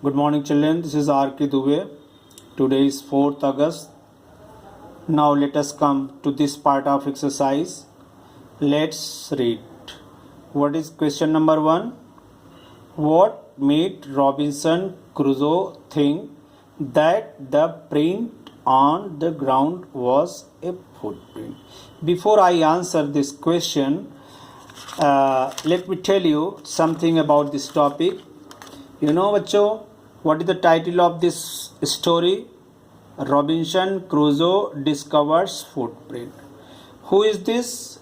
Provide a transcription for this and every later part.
Good morning, children. This is R.K. Dubey. Today is 4th August. Now let us come to this part of exercise. Let's read. What is question number 1? What made Robinson Crusoe think that the print on the ground was a footprint? Before I answer this question, let me tell you something about this topic. You know, bachcho, what is the title of this story? Robinson Crusoe discovers footprint. Who is this?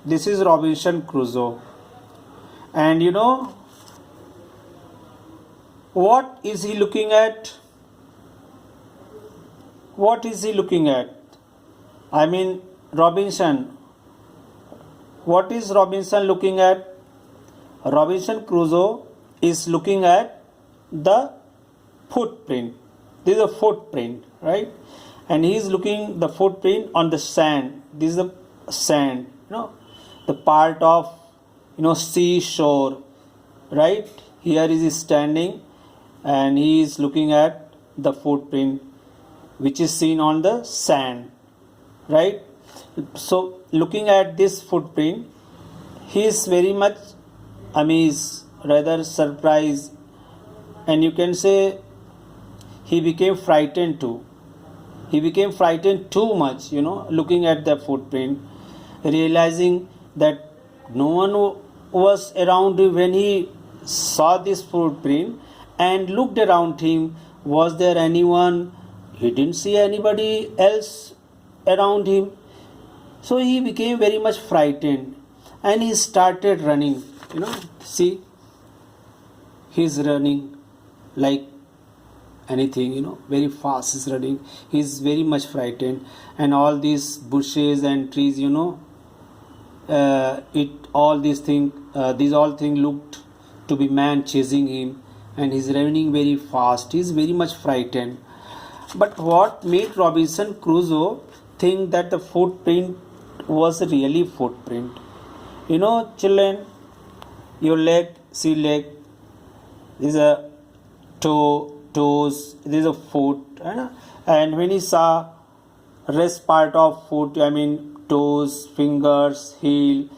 This is Robinson Crusoe. And you know, what is he looking at? What is he looking at? I mean, Robinson. What is Robinson looking at? Robinson Crusoe is looking at the footprint. This is a footprint, right? And he is looking the footprint on the sand. This is the sand, the part of seashore, right? Here is he standing and he is looking at the footprint which is seen on the sand, right? So looking at this footprint, he is very much amazed, rather surprised, and you can say he became frightened too. He became frightened too much, looking at the footprint, realizing that no one was around when he saw this footprint and looked around him. Was there anyone? He didn't see anybody else around him. So he became very much frightened and he started running. See, he's running like anything, very fast is running. He's very much frightened, and all these bushes and trees, these all things looked to be man chasing him, and he's running very fast. He's very much frightened. But what made Robinson Crusoe think that the footprint was really footprint? Children, your leg, see leg, is a toes, there is a foot, and when he saw rest part of foot, toes, fingers, heel,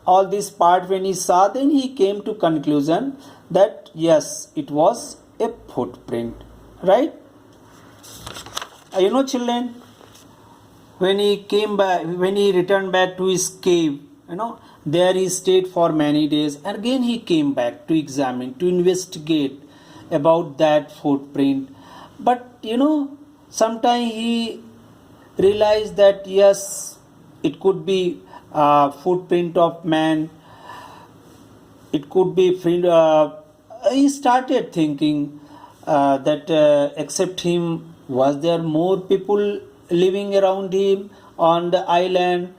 all this part when he saw, then he came to conclusion that yes, it was a footprint, right? Children, when he returned back to his cave, there he stayed for many days, and again he came back to examine, to investigate about that footprint. But sometimes he realized that yes, it could be footprint of man, it could be he started thinking that except him, was there more people living around him on the island?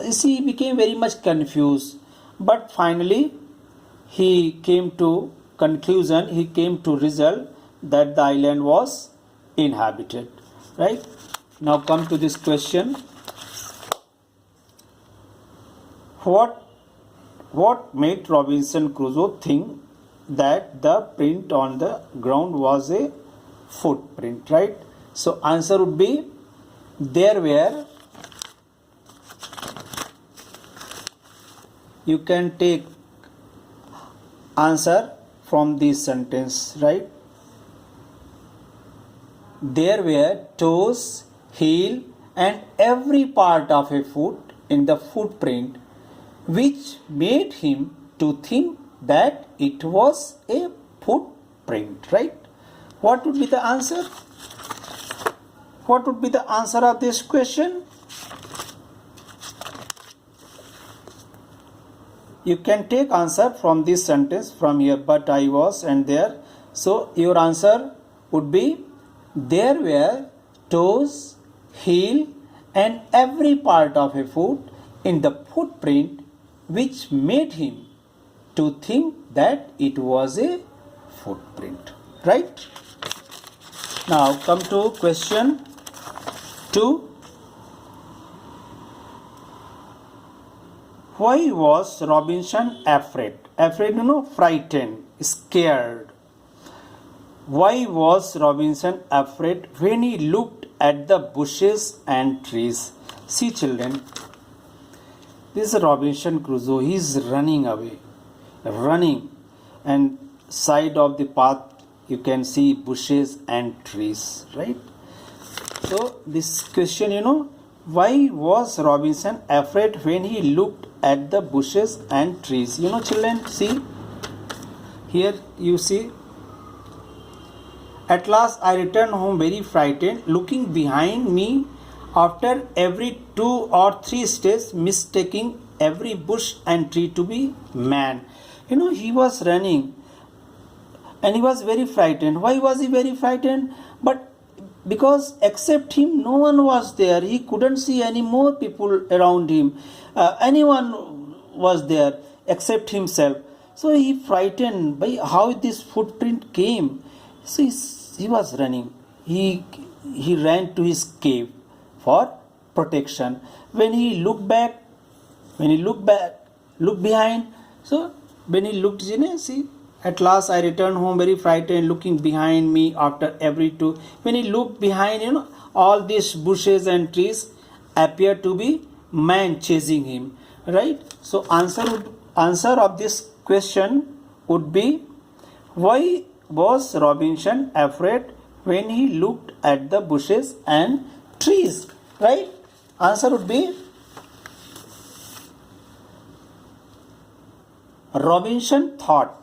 He became very much confused. But finally he came to conclusion, he came to result that the island was inhabited, right? Now come to this question. What made Robinson Crusoe think that the print on the ground was a footprint, right? So answer would be, there were, you can take answer from this sentence, right? There were toes, heel, and every part of a foot in the footprint, which made him to think that it was a footprint, right? What would be the answer? What would be the answer of this question? You can take answer from this sentence from here, but I was and there. So your answer would be, there were toes, heel, and every part of a foot in the footprint, which made him to think that it was a footprint, right? Now come to question 2. Why was Robinson afraid? Afraid, frightened, scared. Why was Robinson afraid when he looked at the bushes and trees? See, children, this is Robinson Crusoe. He is running away, running, and side of the path you can see bushes and trees, right? So this question, why was Robinson afraid when he looked at the bushes and trees? Children, see here, you see. At last I returned home very frightened, looking behind me after every 2 or 3 steps, mistaking every bush and tree to be man. He was running and he was very frightened. Why was he very frightened? But because except him, no one was there. He couldn't see any more people around him. Anyone was there except himself. So he frightened by how this footprint came. So he was running. He ran to his cave for protection. When he looked behind. So when he looked, see, at last I returned home very frightened, looking behind me after every 2. When he looked behind, all these bushes and trees appear to be man chasing him, right? So answer of this question would be, why was Robinson afraid when he looked at the bushes and trees, right? Answer would be, Robinson thought,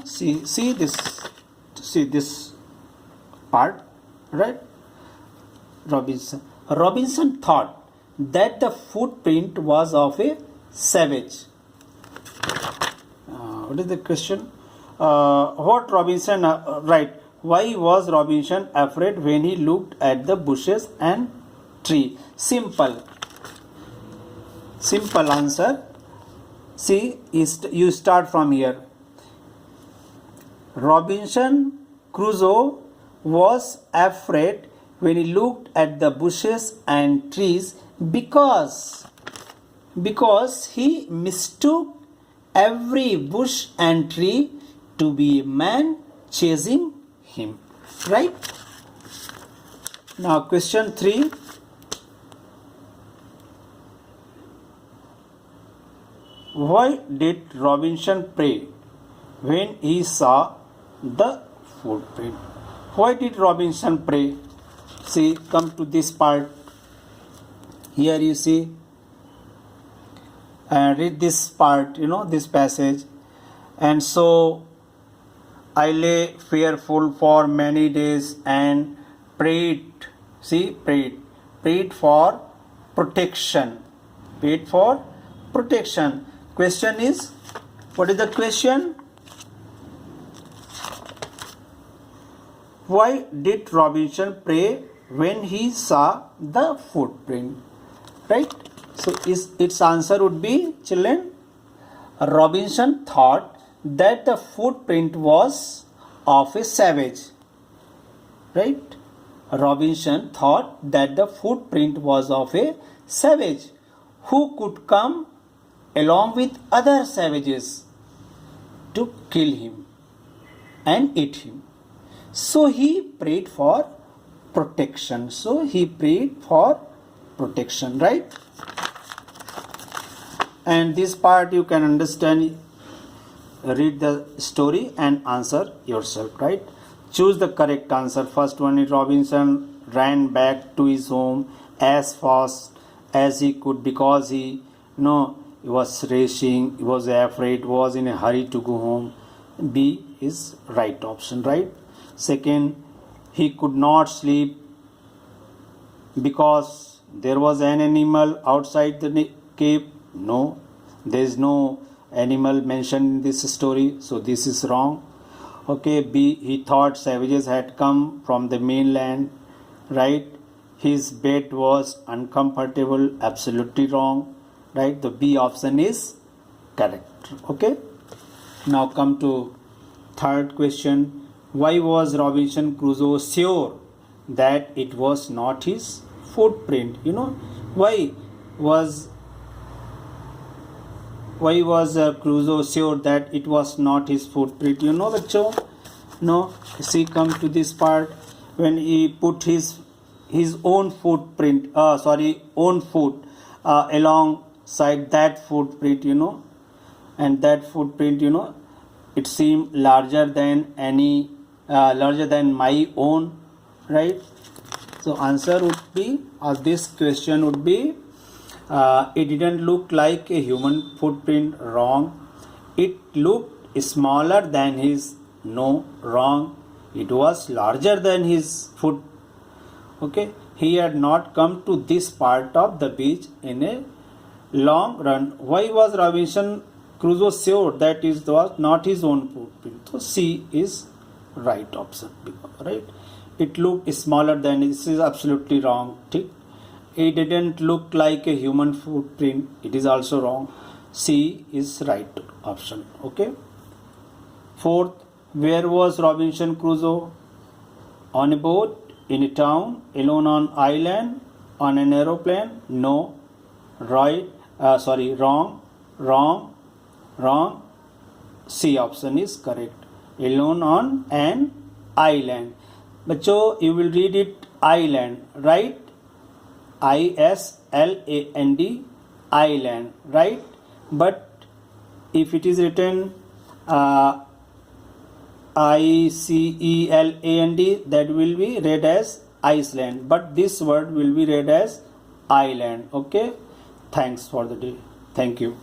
see this part, right? Robinson thought that the footprint was of a savage. What is the question? What Robinson, right? Why was Robinson afraid when he looked at the bushes and tree? Simple answer. See, you start from here. Robinson Crusoe was afraid when he looked at the bushes and trees because he mistook every bush and tree to be a man chasing him, right? Now question 3. Why did Robinson pray when he saw the footprint? Why did Robinson pray? See, come to this part. Here you see, read this part, this passage. And so I lay fearful for many days and prayed for protection. Prayed for protection. Question is, what is the question? Why did Robinson pray when he saw the footprint? Right? So its answer would be, children, Robinson thought that the footprint was of a savage. Right? Robinson thought that the footprint was of a savage who could come along with other savages to kill him and eat him. So he prayed for protection. Right? And this part you can understand, read the story and answer yourself, right? Choose the correct answer. First one is, Robinson ran back to his home as fast as he could because he was racing, he was afraid, was in a hurry to go home. B is right option, right? Second, he could not sleep because there was an animal outside the cave. No, there is no animal mentioned in this story, so this is wrong. Okay, B, he thought savages had come from the mainland, right? His bed was uncomfortable, absolutely wrong, right? The B option is correct. Okay, now come to third question. Why was Robinson Crusoe sure that it was not his footprint? Why was Crusoe sure that it was not his footprint? बच्चों, No, see, come to this part when he put his own footprint, own foot alongside that footprint, and that footprint, it seemed larger than larger than my own, right? So answer would be, this question would be, it didn't look like a human footprint, wrong. It looked smaller than his, no, wrong. It was larger than his foot. Okay, he had not come to this part of the beach in a long run. Why was Robinson Crusoe sure that it was not his own footprint? So C is right option, right? It looked smaller than, this is absolutely wrong. It didn't look like a human footprint, it is also wrong. C is right option. Okay. Fourth, where was Robinson Crusoe? On a boat, in a town, alone on island, on an aeroplane? No. Right. Wrong. C option is correct. Alone on an island. Bachcho, you will read it island, right? ISLAND, island, right? But if it is written ICELAND, that will be read as Iceland, but this word will be read as island. Okay, thanks for the day. Thank you.